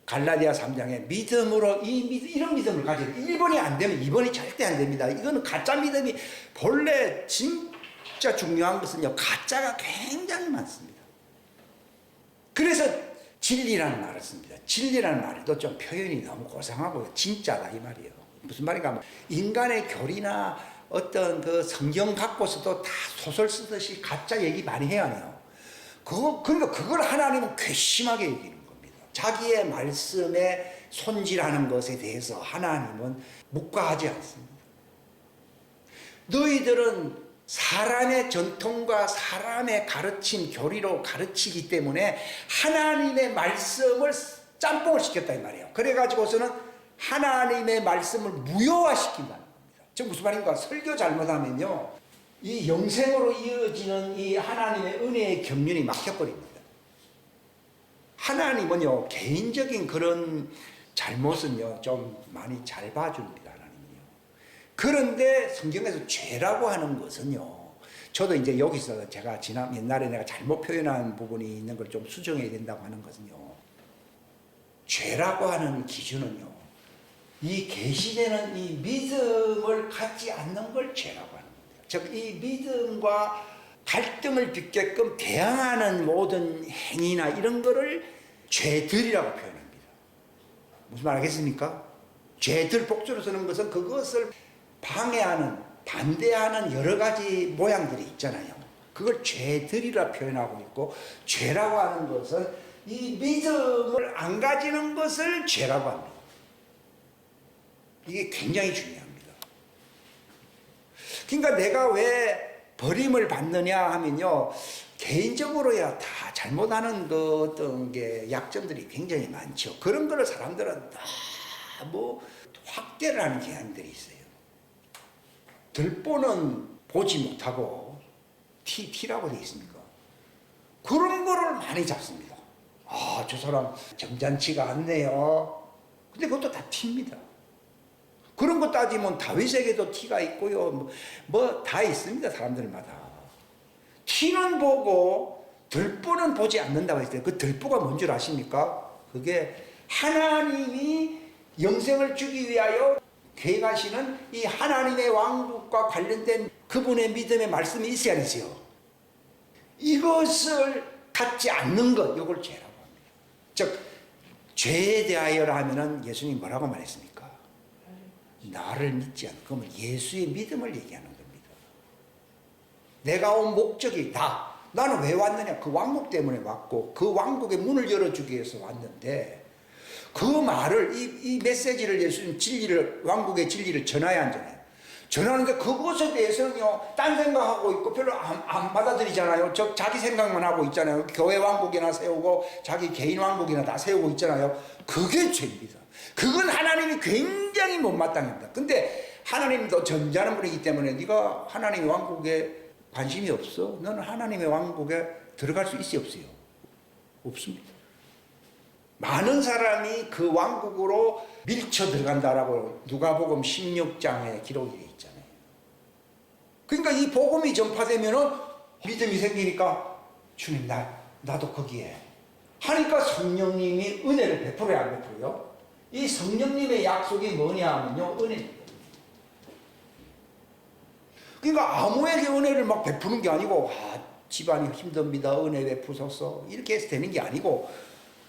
갈라디아 3장에 믿음으로 이런 믿음을 가지고 1번이 안 되면 2번이 절대 안 됩니다. 이거는 가짜 믿음이, 본래 진짜 중요한 것은요, 가짜가 굉장히 많습니다. 그래서 진리라는 말을 씁니다. 진리라는 말도 좀 표현이 너무 고상하고 진짜다 이 말이에요. 무슨 말인가 하면 인간의 교리나 어떤 그 성경 갖고서도 다 소설 쓰듯이 가짜 얘기 많이 해야 해요. 그러니까 그걸 하나님은 괘씸하게 얘기는 겁니다. 자기의 말씀에 손질하는 것에 대해서 하나님은 묵과하지 않습니다. 너희들은 사람의 전통과 사람의 가르침, 교리로 가르치기 때문에 하나님의 말씀을 짬뽕을 시켰다 이 말이에요. 그래가지고서는 하나님의 말씀을 무효화시킨다는 겁니다. 즉 무슨 말인가? 설교 잘못하면요, 이 영생으로 이어지는 이 하나님의 은혜의 경륜이 막혀버립니다. 하나님은요, 개인적인 그런 잘못은요 좀 많이 잘 봐줍니다. 그런데 성경에서 죄라고 하는 것은요, 저도 이제 여기서 제가 옛날에 내가 잘못 표현한 부분이 있는 걸 좀 수정해야 된다고 하는 것은요, 죄라고 하는 기준은요, 이 계시되는 이 믿음을 갖지 않는 걸 죄라고 하는 겁니다. 즉 이 믿음과 갈등을 빚게끔 대항하는 모든 행위나 이런 거를 죄들이라고 표현합니다. 무슨 말 하겠습니까? 죄들 복수로 쓰는 것은 그것을 방해하는, 반대하는 여러 가지 모양들이 있잖아요. 그걸 죄들이라 표현하고 있고, 죄라고 하는 것은 이 믿음을 안 가지는 것을 죄라고 합니다. 이게 굉장히 중요합니다. 그러니까 내가 왜 버림을 받느냐 하면요, 개인적으로야 다 잘못하는 그 어떤 게 약점들이 굉장히 많죠. 그런 거를 사람들은 너무 확대를 하는 경향들이 있어요. 들보는 보지 못하고 티라고 되어 있습니까? 그런 거를 많이 잡습니다. 아, 저 사람 점잖지가 않네요. 근데 그것도 다 티입니다. 그런 거 따지면 다윗에게도 티가 있고요. 뭐 다 있습니다. 사람들마다. 티는 보고 들보는 보지 않는다고 했어요. 그 들보가 뭔 줄 아십니까? 그게 하나님이 영생을 주기 위하여 계획하시는 이 하나님의 왕국과 관련된 그분의 믿음의 말씀이 있어야 되지요. 이것을 갖지 않는 것, 이걸 죄라고 합니다. 즉 죄에 대하여라 하면은 예수님이 뭐라고 말했습니까? 나를 믿지 않고, 그러면 예수의 믿음을 얘기하는 겁니다. 내가 온 목적이 다, 나는 왜 왔느냐? 그 왕국 때문에 왔고 그 왕국의 문을 열어주기 위해서 왔는데, 그 말을 이 메시지를 예수님 진리를, 왕국의 진리를 전해야 하잖아요. 전하는데 그것에 대해서는요, 딴 생각하고 있고 별로 안 받아들이잖아요. 자기 생각만 하고 있잖아요. 교회 왕국이나 세우고 자기 개인 왕국이나 다 세우고 있잖아요. 그게 죄입니다. 그건 하나님이 굉장히 못마땅합니다. 근데 하나님도 전자는 분이기 때문에 네가 하나님의 왕국에 관심이 없어? 너는 하나님의 왕국에 들어갈 수 있어요, 없어요? 없습니다. 많은 사람이 그 왕국으로 밀쳐 들어간다라고 누가복음 16장에 기록이 되어 있잖아요. 그러니까 이 복음이 전파되면은 믿음이 생기니까 주님 나도 거기에 하니까 성령님이 은혜를 베풀어야 안 베풀어요? 이 성령님의 약속이 뭐냐 하면요, 은혜입니다. 그러니까 아무에게 은혜를 막 베푸는 게 아니고, 집안이 힘듭니다, 은혜 베푸소서, 이렇게 해서 되는 게 아니고,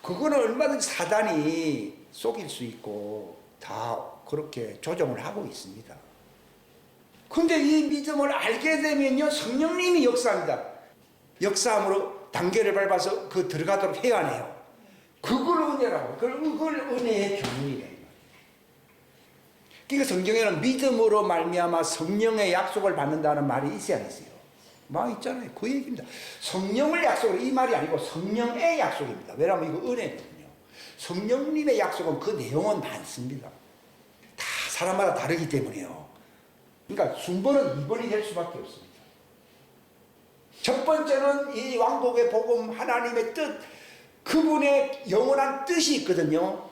그거는 얼마든지 사단이 속일 수 있고 다 그렇게 조정을 하고 있습니다. 근데 이 믿음을 알게 되면요, 성령님이 역사합니다. 역사함으로 단계를 밟아서 그 들어가도록 해야 해요. 그걸 은혜라고, 그걸 은혜의 경륜이래요. 그러니까 성경에는 믿음으로 말미암아 성령의 약속을 받는다는 말이 있어야 했어요. 막 있잖아요. 그 얘기입니다. 성령을 약속으로, 이 말이 아니고 성령의 약속입니다. 왜냐하면 이거 은혜거든요. 성령님의 약속은 그 내용은 많습니다. 다 사람마다 다르기 때문에요. 그러니까 순번은 2번이 될 수밖에 없습니다. 첫 번째는 이 왕복의 복음, 하나님의 뜻, 그분의 영원한 뜻이 있거든요.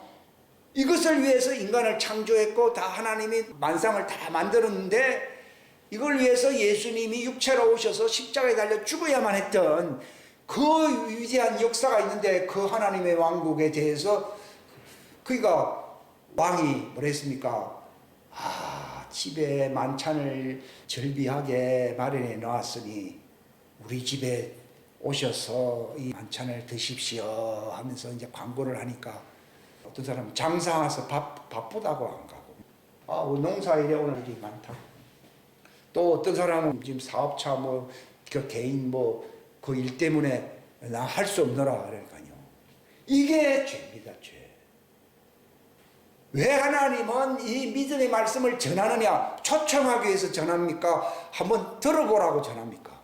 이것을 위해서 인간을 창조했고 다 하나님이 만상을 다 만들었는데 이걸 위해서 예수님이 육체로 오셔서 십자가에 달려 죽어야만 했던 그 위대한 역사가 있는데 그 하나님의 왕국에 대해서 그러니까 왕이 뭐랬습니까? 집에 만찬을 절비하게 마련해 놓았으니 우리 집에 오셔서 이 만찬을 드십시오 하면서 이제 광고를 하니까 어떤 사람은 장사해서 바쁘다고 안 가고 농사일에 오늘 일이 많다고 또 어떤 사람은 지금 사업차 그 개인 그 일 때문에 나 할 수 없노라 그러니까요. 이게 죄입니다. 죄. 왜 하나님은 이 믿음의 말씀을 전하느냐? 초청하기 위해서 전합니까? 한번 들어보라고 전합니까?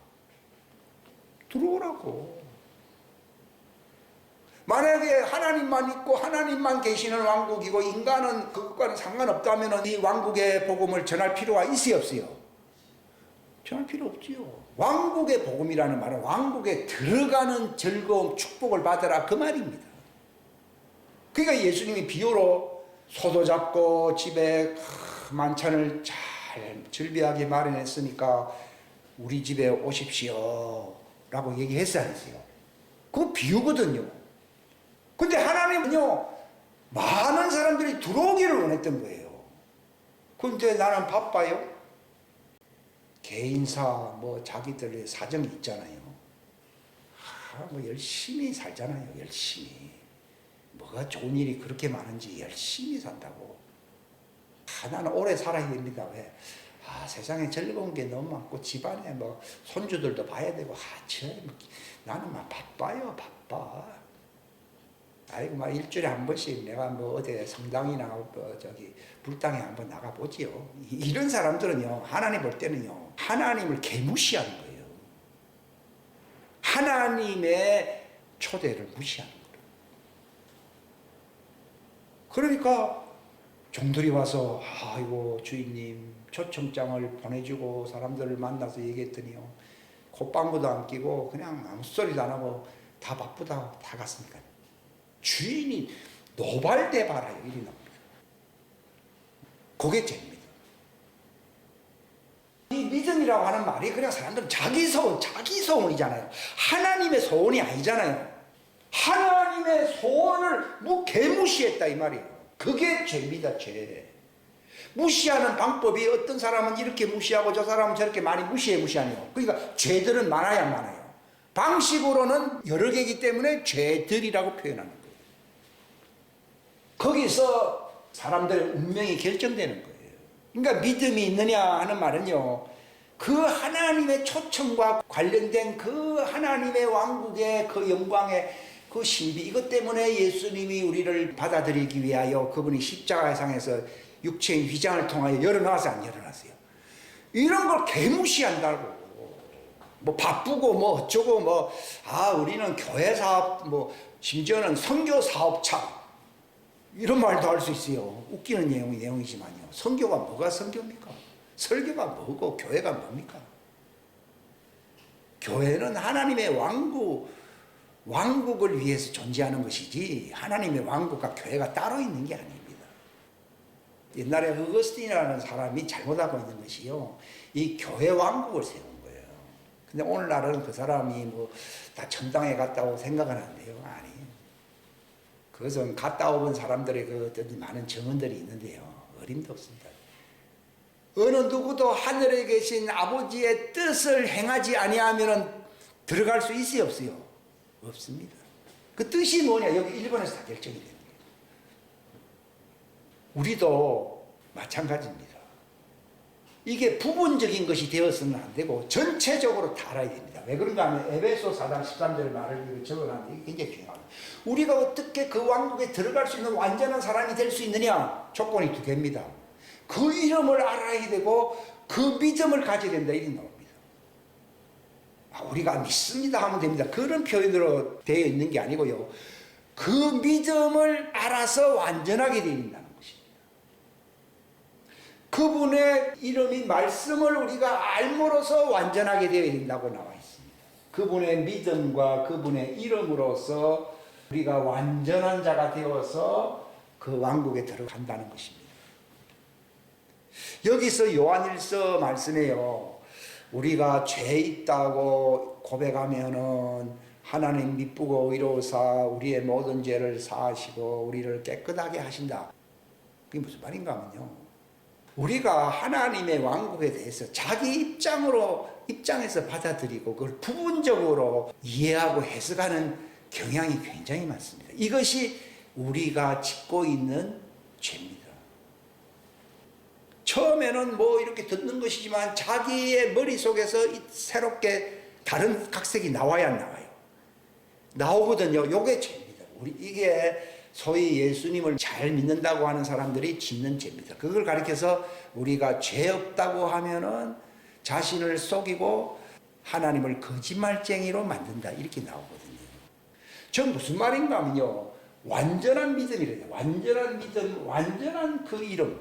들어오라고. 만약에 하나님만 있고 하나님만 계시는 왕국이고 인간은 그것과는 상관없다면 이 왕국의 복음을 전할 필요가 있어요, 없어요? 전할 필요 없지요. 왕국의 복음이라는 말은 왕국에 들어가는 즐거움, 축복을 받으라 그 말입니다. 그러니까 예수님이 비유로 소도 잡고 집에 만찬을 잘 즐비하게 마련했으니까 우리 집에 오십시오 라고 얘기했어야 했어요. 그거 비유거든요. 근데 하나님은요 많은 사람들이 들어오기를 원했던 거예요. 근데 나는 바빠요. 개인사 자기들의 사정이 있잖아요. 열심히 살잖아요. 열심히. 뭐가 좋은 일이 그렇게 많은지 열심히 산다고. 나는 오래 살아야 됩니다. 왜? 세상에 즐거운 게 너무 많고 집안에 손주들도 봐야 되고 나는 바빠요. 바빠. 아이고 일주일에 한 번씩 내가 어디 성당이나 불당에 한번 나가보지요. 이런 사람들은요 하나님 볼 때는요 하나님을 개무시하는 거예요. 하나님의 초대를 무시하는 거예요. 그러니까 종들이 와서 아이고 주인님 초청장을 보내주고 사람들을 만나서 얘기했더니요 콧방구도 안 끼고 그냥 아무 소리도 안 하고 다 바쁘다고 다 갔으니까 주인이 노발대발하여 일이 납니다. 그게 죄입니다. 이 믿음이라고 하는 말이 그냥 사람들은 자기 소원이잖아요. 하나님의 소원이 아니잖아요. 하나님의 소원을 개무시했다 이 말이에요. 그게 죄입니다. 죄. 무시하는 방법이 어떤 사람은 이렇게 무시하고 저 사람은 저렇게 많이 무시하네요. 그러니까 죄들은 많아야 많아요. 방식으로는 여러 개이기 때문에 죄들이라고 표현하는 거예요. 거기서 사람들의 운명이 결정되는 거예요. 그러니까 믿음이 있느냐 하는 말은요 그 하나님의 초청과 관련된 그 하나님의 왕국의 그 영광의 그 신비 이것 때문에 예수님이 우리를 받아들이기 위하여 그분이 십자가상에서 육체의 휘장을 통하여 열어놔서 안 열어놨어요. 이런 걸 개무시한다고. 바쁘고 어쩌고 우리는 교회 사업 심지어는 선교 사업차 이런 말도 할 수 있어요. 웃기는 내용이지만요. 선교가 뭐가 선교입니까? 설교가 뭐고 교회가 뭡니까? 교회는 하나님의 왕국을 위해서 존재하는 것이지 하나님의 왕국과 교회가 따로 있는 게 아닙니다. 옛날에 어거스틴이라는 사람이 잘못하고 있는 것이요. 이 교회 왕국을 세운 거예요. 근데 오늘날은 그 사람이 다 천당에 갔다고 생각하는데요. 아니에요. 그것은 갔다 오는 사람들의 어떤 많은 증언들이 있는데요. 어림도 없습니다. 어느 누구도 하늘에 계신 아버지의 뜻을 행하지 아니하면 들어갈 수 있어요, 없어요? 없습니다. 그 뜻이 뭐냐? 여기 1번에서 다 결정이 됩니다. 우리도 마찬가지입니다. 이게 부분적인 것이 되어서는 안 되고 전체적으로 다 알아야 됩니다. 왜 그런가 하면 에베소 4장 13절 말을 적어놨는데 이게 굉장히 중요합니다. 우리가 어떻게 그 왕국에 들어갈 수 있는 완전한 사람이 될 수 있느냐? 조건이 두 개입니다. 그 이름을 알아야 되고 그 믿음을 가져야 된다 이렇게 나옵니다. 우리가 믿습니다 하면 됩니다. 그런 표현으로 되어 있는 게 아니고요. 그 믿음을 알아서 완전하게 되어 있다는 것입니다. 그분의 이름이 말씀을 우리가 알므로써 완전하게 되어야 된다고 나와 있습니다. 그분의 믿음과 그분의 이름으로써 우리가 완전한 자가 되어서 그 왕국에 들어간다는 것입니다. 여기서 요한일서 말씀에요. 우리가 죄 있다고 고백하면은 하나님 미쁘고 의로우사 우리의 모든 죄를 사하시고 우리를 깨끗하게 하신다. 그게 무슨 말인가 하면요. 우리가 하나님의 왕국에 대해서 자기 입장에서 받아들이고 그걸 부분적으로 이해하고 해석하는 경향이 굉장히 많습니다. 이것이 우리가 짓고 있는 죄입니다. 처음에는 뭐 이렇게 듣는 것이지만 자기의 머릿속에서 새롭게 다른 각색이 나와야 나와요. 나오거든요. 요게 죄입니다. 이게 소위 예수님을 잘 믿는다고 하는 사람들이 짓는 죄입니다. 그걸 가리켜서 우리가 죄 없다고 하면은 자신을 속이고 하나님을 거짓말쟁이로 만든다. 이렇게 나오거든요. 전 무슨 말인가 하면요. 완전한 믿음이래요. 완전한 믿음, 완전한 그 이름.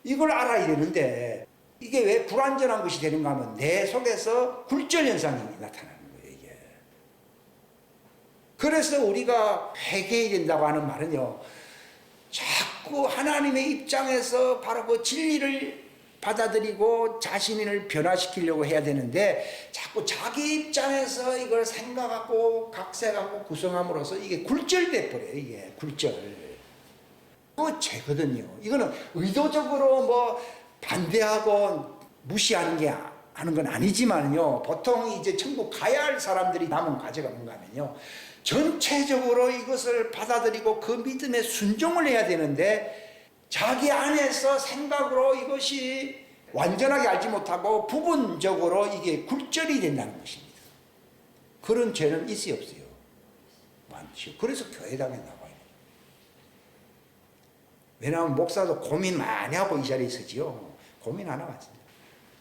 이걸 알아야 되는데 이게 왜 불완전한 것이 되는가 하면 내 속에서 굴절 현상이 나타나는 거예요. 이게. 그래서 우리가 회개해야 된다고 하는 말은요. 자꾸 하나님의 입장에서 바로 그 진리를 받아들이고 자신을 변화시키려고 해야 되는데 자꾸 자기 입장에서 이걸 생각하고 각색하고 구성함으로써 이게 굴절돼 버려요. 이게 굴절. 그 죄거든요. 이거는 의도적으로 뭐 반대하고 무시하는 게 하는 건 아니지만요. 보통 이제 천국 가야 할 사람들이 남은 과제가 뭔가 하면요. 전체적으로 이것을 받아들이고 그 믿음에 순종을 해야 되는데 자기 안에서 생각으로 이것이 완전하게 알지 못하고 부분적으로 이게 굴절이 된다는 것입니다. 그런 죄는 있어요, 없어요? 많죠. 그래서 교회당에 나와요. 왜냐하면 목사도 고민 많이 하고 이 자리에 서지요. 고민 안 하고 있습니다.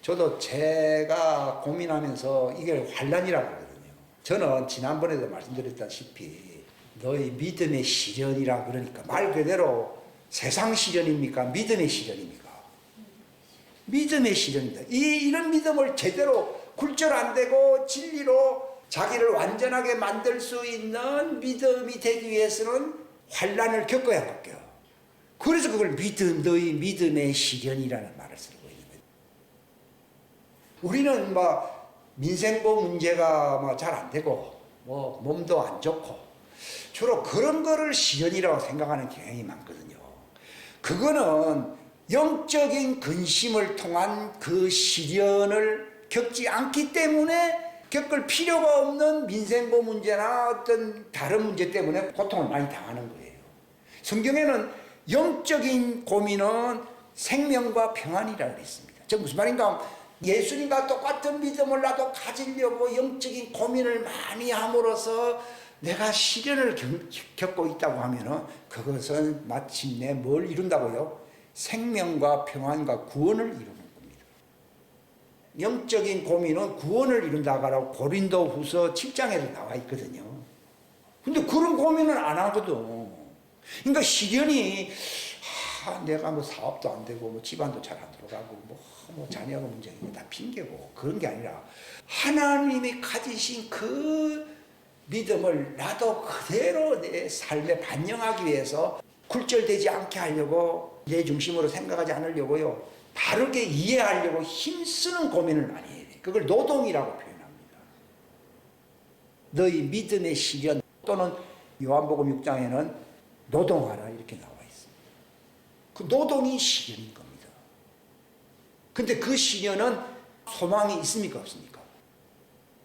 저도 제가 고민하면서 이게 환란이라고 하거든요. 저는 지난번에도 말씀드렸다시피 너희 믿음의 시련이라 그러니까 말 그대로 세상 시련입니까? 믿음의 시련입니까? 믿음의 시련입니다. 이런 믿음을 제대로 굴절 안 되고 진리로 자기를 완전하게 만들 수 있는 믿음이 되기 위해서는 환란을 겪어야 할게요. 그래서 그걸 너희 믿음의 시련이라는 말을 쓰고 있는 거예요. 우리는 민생고 문제가 잘 안 되고 몸도 안 좋고 주로 그런 거를 시련이라고 생각하는 경향이 많거든요. 그거는 영적인 근심을 통한 그 시련을 겪지 않기 때문에 겪을 필요가 없는 민생고 문제나 어떤 다른 문제 때문에 고통을 많이 당하는 거예요. 성경에는 영적인 고민은 생명과 평안이라고 그랬습니다. 저 무슨 말인가 하면 예수님과 똑같은 믿음을 나도 가지려고 영적인 고민을 많이 함으로써 내가 시련을 겪고 있다고 하면은 그것은 마침내 뭘 이룬다고요? 생명과 평안과 구원을 이루는 겁니다. 영적인 고민은 구원을 이룬다고 고린도 후서 7장에도 나와 있거든요. 근데 그런 고민은 안 하거든. 그러니까 시련이 내가 사업도 안 되고 집안도 잘 안 들어가고 자녀가 문제가 다 핑계고 그런 게 아니라 하나님이 가지신 그 믿음을 나도 그대로 내 삶에 반영하기 위해서 굴절되지 않게 하려고 내 중심으로 생각하지 않으려고요. 바르게 이해하려고 힘쓰는 고민을 많이 해야 돼. 그걸 노동이라고 표현합니다. 너희 믿음의 시련 또는 요한복음 6장에는 노동하라 이렇게 나와 있습니다. 그 노동이 시련인 겁니다. 근데 그 시련은 소망이 있습니까? 없습니까?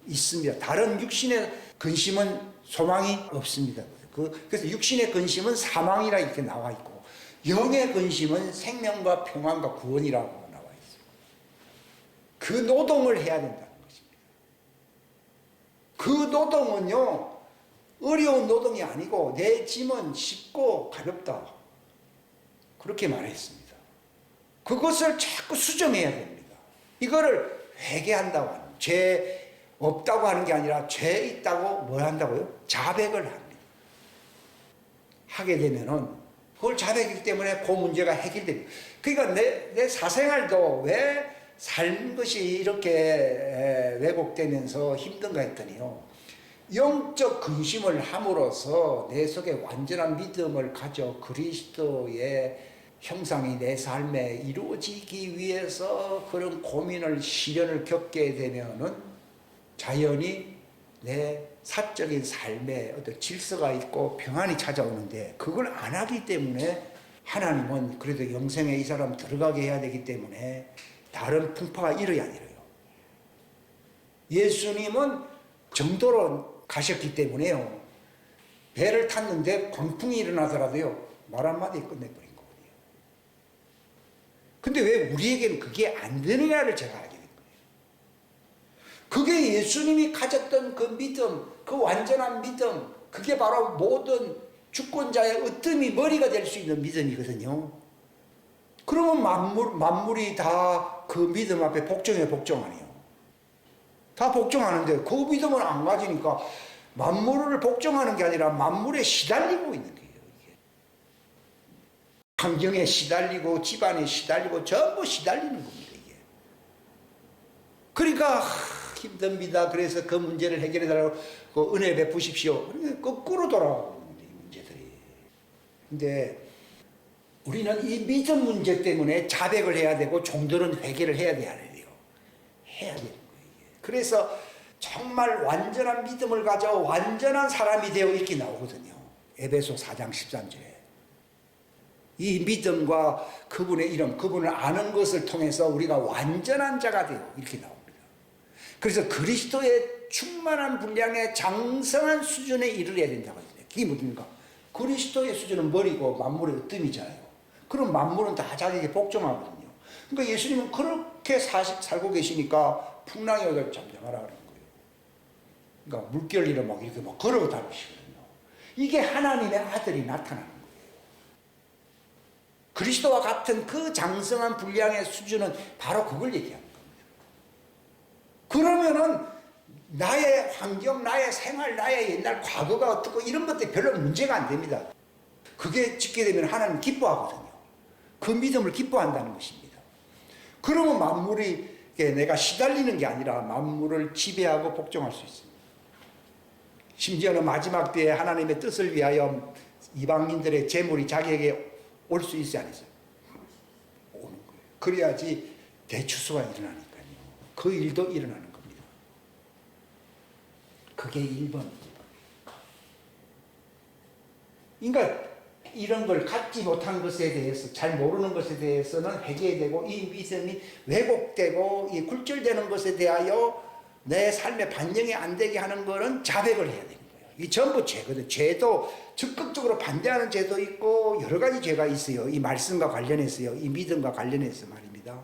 있습니다. 다른 육신의 근심은 소망이 없습니다. 그래서 육신의 근심은 사망이라 이렇게 나와 있고 영의 근심은 생명과 평안과 구원이라고 나와 있습니다. 그 노동을 해야 된다는 것입니다. 그 노동은요 어려운 노동이 아니고 내 짐은 쉽고 가볍다. 그렇게 말했습니다. 그것을 자꾸 수정해야 됩니다. 이거를 회개한다고 하는, 죄 없다고 하는 게 아니라 죄 있다고 뭘 한다고요? 자백을 합니다. 하게 되면은 그걸 자백이기 때문에 그 문제가 해결됩니다. 그러니까 내 사생활도 왜 삶 것이 이렇게 왜곡되면서 힘든가 했더니요, 영적 근심을 함으로써 내 속에 완전한 믿음을 가져 그리스도의 형상이 내 삶에 이루어지기 위해서 그런 고민을, 시련을 겪게 되면은 자연히 내 사적인 삶에 어떤 질서가 있고 평안이 찾아오는데, 그걸 안 하기 때문에 하나님은 그래도 영생에 이 사람 들어가게 해야 되기 때문에 다른 풍파가 일어야 일어요. 예수님은 정도로 가셨기 때문에요, 배를 탔는데 광풍이 일어나더라도요 말 한마디 끝내버린 거거든요. 근데 왜 우리에게는 그게 안 되느냐를 제가 알게 된 거예요. 그게 예수님이 가졌던 그 믿음, 그 완전한 믿음, 그게 바로 모든 주권자의 으뜸이 머리가 될 수 있는 믿음이거든요. 그러면 만물이 다 그 믿음 앞에 복종해, 복종 아니에요? 다 복종하는데 그 믿음을 안 가지니까 만물을 복종하는 게 아니라 만물에 시달리고 있는 거예요. 이게. 환경에 시달리고 집안에 시달리고 전부 시달리는 겁니다. 이게. 그러니까 힘듭니다. 그래서 그 문제를 해결해 달라고 그 은혜 베푸십시오. 거꾸로 돌아오는 이 문제들이. 근데 우리는 이 믿음 문제 때문에 자백을 해야 되고 종들은 회개를 해야 돼요. 해야 되는 거예요. 그래서 정말 완전한 믿음을 가져 완전한 사람이 되어 이렇게 나오거든요. 에베소 4장 13절에. 이 믿음과 그분의 이름, 그분을 아는 것을 통해서 우리가 완전한 자가 되어 이렇게 나옵니다. 그래서 그리스도의 충만한 분량의 장성한 수준에 이르러야 된다고 합니다. 그게 뭡니까? 그리스도의 수준은 머리고 만물의 으뜸이잖아요. 그럼 만물은 다 자기에게 복종하거든요. 그러니까 예수님은 그렇게 살고 계시니까 풍랑이 오다 잠잠하라 그러는 거예요. 그러니까 물결이를 막 이렇게 막 걸어 다니시거든요. 이게 하나님의 아들이 나타나는 거예요. 그리스도와 같은 그 장성한 분량의 수준은 바로 그걸 얘기하는 겁니다. 그러면은 나의 환경, 나의 생활, 나의 옛날 과거가 어떻고 이런 것들이 별로 문제가 안 됩니다. 그게 짓게 되면 하나님 기뻐하거든요. 그 믿음을 기뻐한다는 것입니다. 그러면 만물이 내가 시달리는 게 아니라 만물을 지배하고 복종할 수 있습니다. 심지어는 마지막 때에 하나님의 뜻을 위하여 이방인들의 재물이 자기에게 올 수 있지 않겠어요? 오는 거예요. 그래야지 대추수가 일어나니까요. 그 일도 일어나는 겁니다. 그게 1번. 그러니까 이런 걸 갖지 못한 것에 대해서, 잘 모르는 것에 대해서는 회개되고, 이 믿음이 왜곡되고 이 굴절되는 것에 대하여 내 삶에 반영이 안 되게 하는 것은 자백을 해야 되는 거예요. 이 전부 죄거든. 죄도 적극적으로 반대하는 죄도 있고 여러 가지 죄가 있어요. 이 말씀과 관련해서요. 이 믿음과 관련해서 말입니다.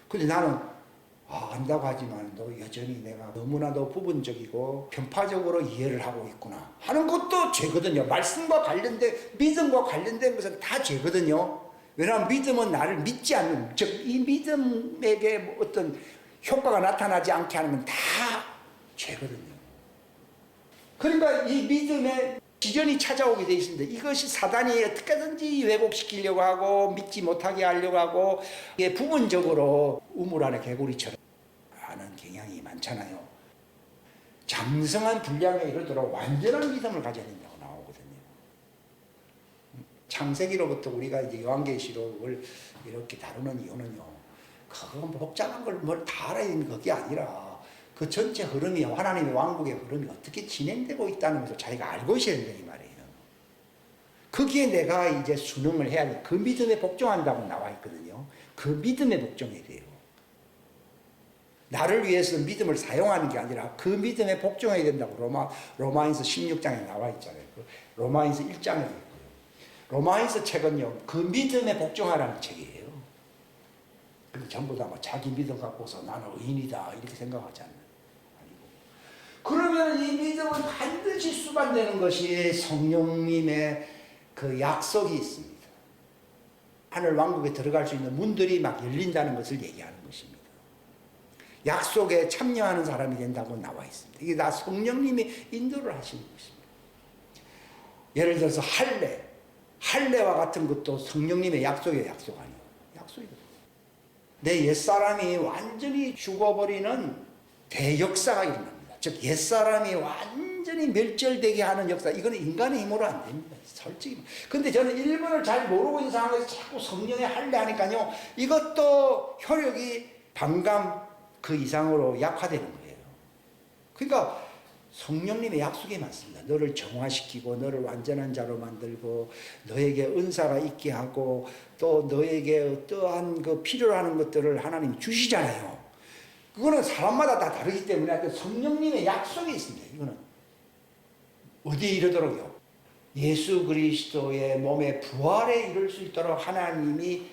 근데 나는 안다고 하지만도 여전히 내가 너무나도 부분적이고 편파적으로 이해를 하고 있구나 하는 것도 죄거든요. 말씀과 관련된, 믿음과 관련된 것은 다 죄거든요. 왜냐하면 믿음은 나를 믿지 않는, 즉 이 믿음에게 어떤 효과가 나타나지 않게 하는 건 다 죄거든요. 그러니까 이 믿음에 시련이 찾아오게 돼 있습니다. 이것이 사단이 어떻게든지 왜곡시키려고 하고 믿지 못하게 하려고 하고, 이게 부분적으로 우물 안에 개구리처럼 하는 경향이 많잖아요. 장성한 분량에 이르도록 완전한 믿음을 가져야 된다고 나오거든요. 창세기로부터 우리가 이제 요한계시록을 이렇게 다루는 이유는요, 그건 복잡한 걸 뭘 다 알아야 되는 그게 아니라 그 전체 흐름이, 하나님의 왕국의 흐름이 어떻게 진행되고 있다는 것을 자기가 알고 있어야 된다 이 말이에요. 거기에 내가 이제 순응을 해야 돼. 그 믿음에 복종한다고 나와 있거든요. 그 믿음에 복종해야 돼요. 나를 위해서 믿음을 사용하는 게 아니라 그 믿음에 복종해야 된다고 로마인서 16장에 나와 있잖아요. 로마인서 1장에 있고요. 로마인서 책은요, 그 믿음에 복종하라는 책이에요. 근데 전부 다 뭐 자기 믿음 갖고서 나는 의인이다 이렇게 생각하지 않는. 그러면 이 믿음은 반드시 수반되는 것이 성령님의 그 약속이 있습니다. 하늘 왕국에 들어갈 수 있는 문들이 막 열린다는 것을 얘기하는 것입니다. 약속에 참여하는 사람이 된다고 나와 있습니다. 이게 다 성령님이 인도를 하시는 것입니다. 예를 들어서 할례와 같은 것도 성령님의 약속이에요. 약속 아니에요. 약속이거든요. 내 옛사람이 완전히 죽어버리는 대역사가 일어납니다. 즉 옛사람이 완전히 멸절되게 하는 역사, 이거는 인간의 힘으로 안 됩니다. 솔직히. 근데 저는 일본을 잘 모르고 있는 상황에서 자꾸 성령의 할례하니까요, 이것도 효력이 반감 그 이상으로 약화되는 거예요. 그러니까 성령님의 약속이 많습니다. 너를 정화시키고 너를 완전한 자로 만들고 너에게 은사가 있게 하고 또 너에게 어떠한 그 필요로 하는 것들을 하나님이 주시잖아요. 그거는 사람마다 다 다르기 때문에 성령님의 약속이 있습니다. 이거는 어디에 이르도록요? 예수 그리스도의 몸의 부활에 이를 수 있도록 하나님이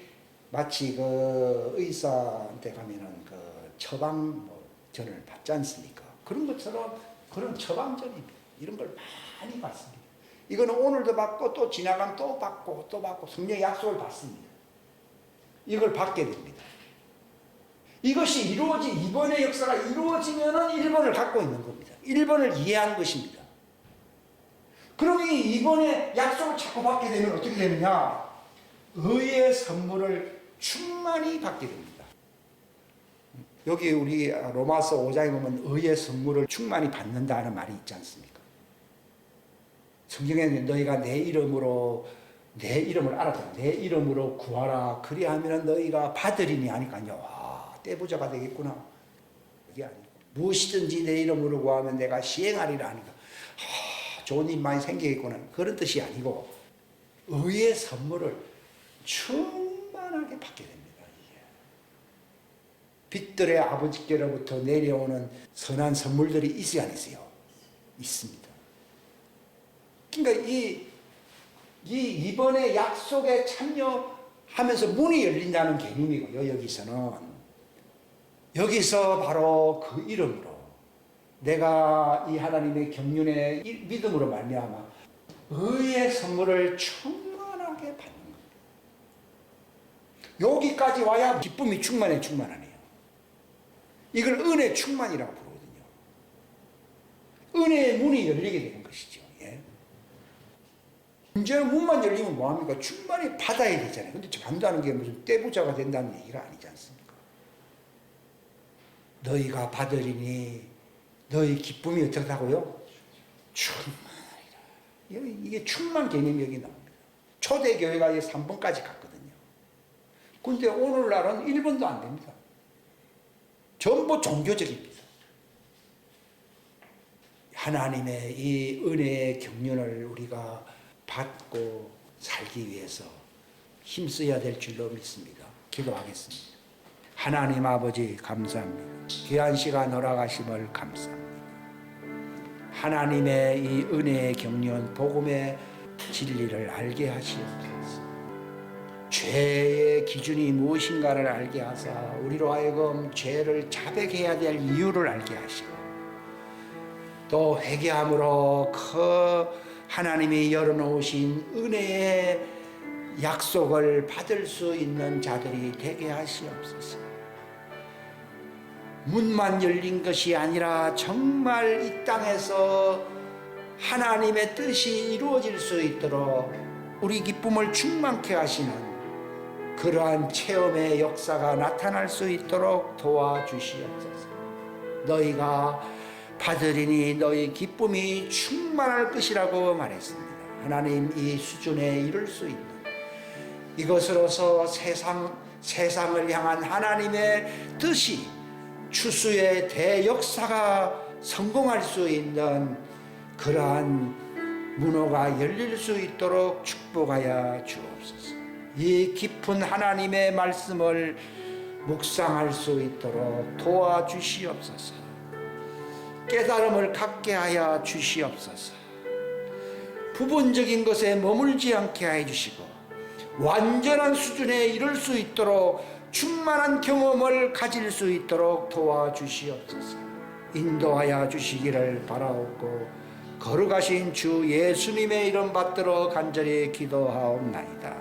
마치 그 의사한테 가면은 그 처방전을 받지 않습니까? 그런 것처럼 그런 처방전입니다. 이런 걸 많이 받습니다. 이거는 오늘도 받고 또 지나가면 또 받고 또 받고 성령의 약속을 받습니다. 이걸 받게 됩니다. 이것이 이번의 역사가 이루어지면은 1번을 갖고 있는 겁니다. 1번을 이해한 것입니다. 그럼 이 2번의 약속을 자꾸 받게 되면 어떻게 되느냐? 의의 선물을 충만히 받게 됩니다. 여기 우리 로마서 5장에 보면 의의 선물을 충만히 받는다는 말이 있지 않습니까? 성경에는 너희가 내 이름을 알아서 내 이름으로 구하라 그리하면 너희가 받으리니 하니까요. 떼부자가 되겠구나. 그게 아니고 무엇이든지 내 이름으로 구하면 내가 시행하리라 하니까 좋은 일 많이 생기겠구나. 그런 뜻이 아니고 의의 선물을 충만하게 받게 됩니다. 빛들의 아버지께로부터 내려오는 선한 선물들이 있어야 안 있어요? 있습니다. 그러니까 이번에 약속에 참여하면서 문이 열린다는 개념이고요. 여기서 바로 그 이름으로 내가 이 하나님의 경륜의 믿음으로 말미암아 의의 선물을 충만하게 받는 겁니다. 여기까지 와야 기쁨이 충만하네요. 이걸 은혜 충만이라고 부르거든요. 은혜의 문이 열리게 되는 것이죠. 예. 문제는 문만 열리면 뭐합니까? 충만히 받아야 되잖아요. 근데 받는다는 게 무슨 떼부자가 된다는 얘기가 아니지 않습니까? 너희가 받으리니 너희 기쁨이 어떻다고요? 충만하리라. 이게 충만 개념이 여기 나옵니다. 초대교회가 3번까지 갔거든요. 근데 오늘날은 1번도 안 됩니다. 전부 종교적입니다. 하나님의 이 은혜의 경륜을 우리가 받고 살기 위해서 힘써야 될 줄로 믿습니다. 기도하겠습니다. 하나님 아버지 감사합니다. 귀한 시간 허락하심을 감사합니다. 하나님의 이 은혜의 경륜 복음의 진리를 알게 하시옵소서. 죄의 기준이 무엇인가를 알게 하사 우리로 하여금 죄를 자백해야 될 이유를 알게 하시고 또 회개함으로 그 하나님이 열어놓으신 은혜의 약속을 받을 수 있는 자들이 되게 하시옵소서. 문만 열린 것이 아니라 정말 이 땅에서 하나님의 뜻이 이루어질 수 있도록 우리 기쁨을 충만케 하시는 그러한 체험의 역사가 나타날 수 있도록 도와주시옵소서. 너희가 받으리니 너희 기쁨이 충만할 것이라고 말했습니다. 하나님, 이 수준에 이를 수 있는 이것으로서 세상을 향한 하나님의 뜻이 추수의 대역사가 성공할 수 있는 그러한 문호가 열릴 수 있도록 축복하여 주옵소서. 이 깊은 하나님의 말씀을 묵상할 수 있도록 도와주시옵소서. 깨달음을 갖게 하여 주시옵소서. 부분적인 것에 머물지 않게 해 주시고 완전한 수준에 이를 수 있도록 충만한 경험을 가질 수 있도록 도와주시옵소서. 인도하여 주시기를 바라옵고 거룩하신 주 예수님의 이름 받들어 간절히 기도하옵나이다.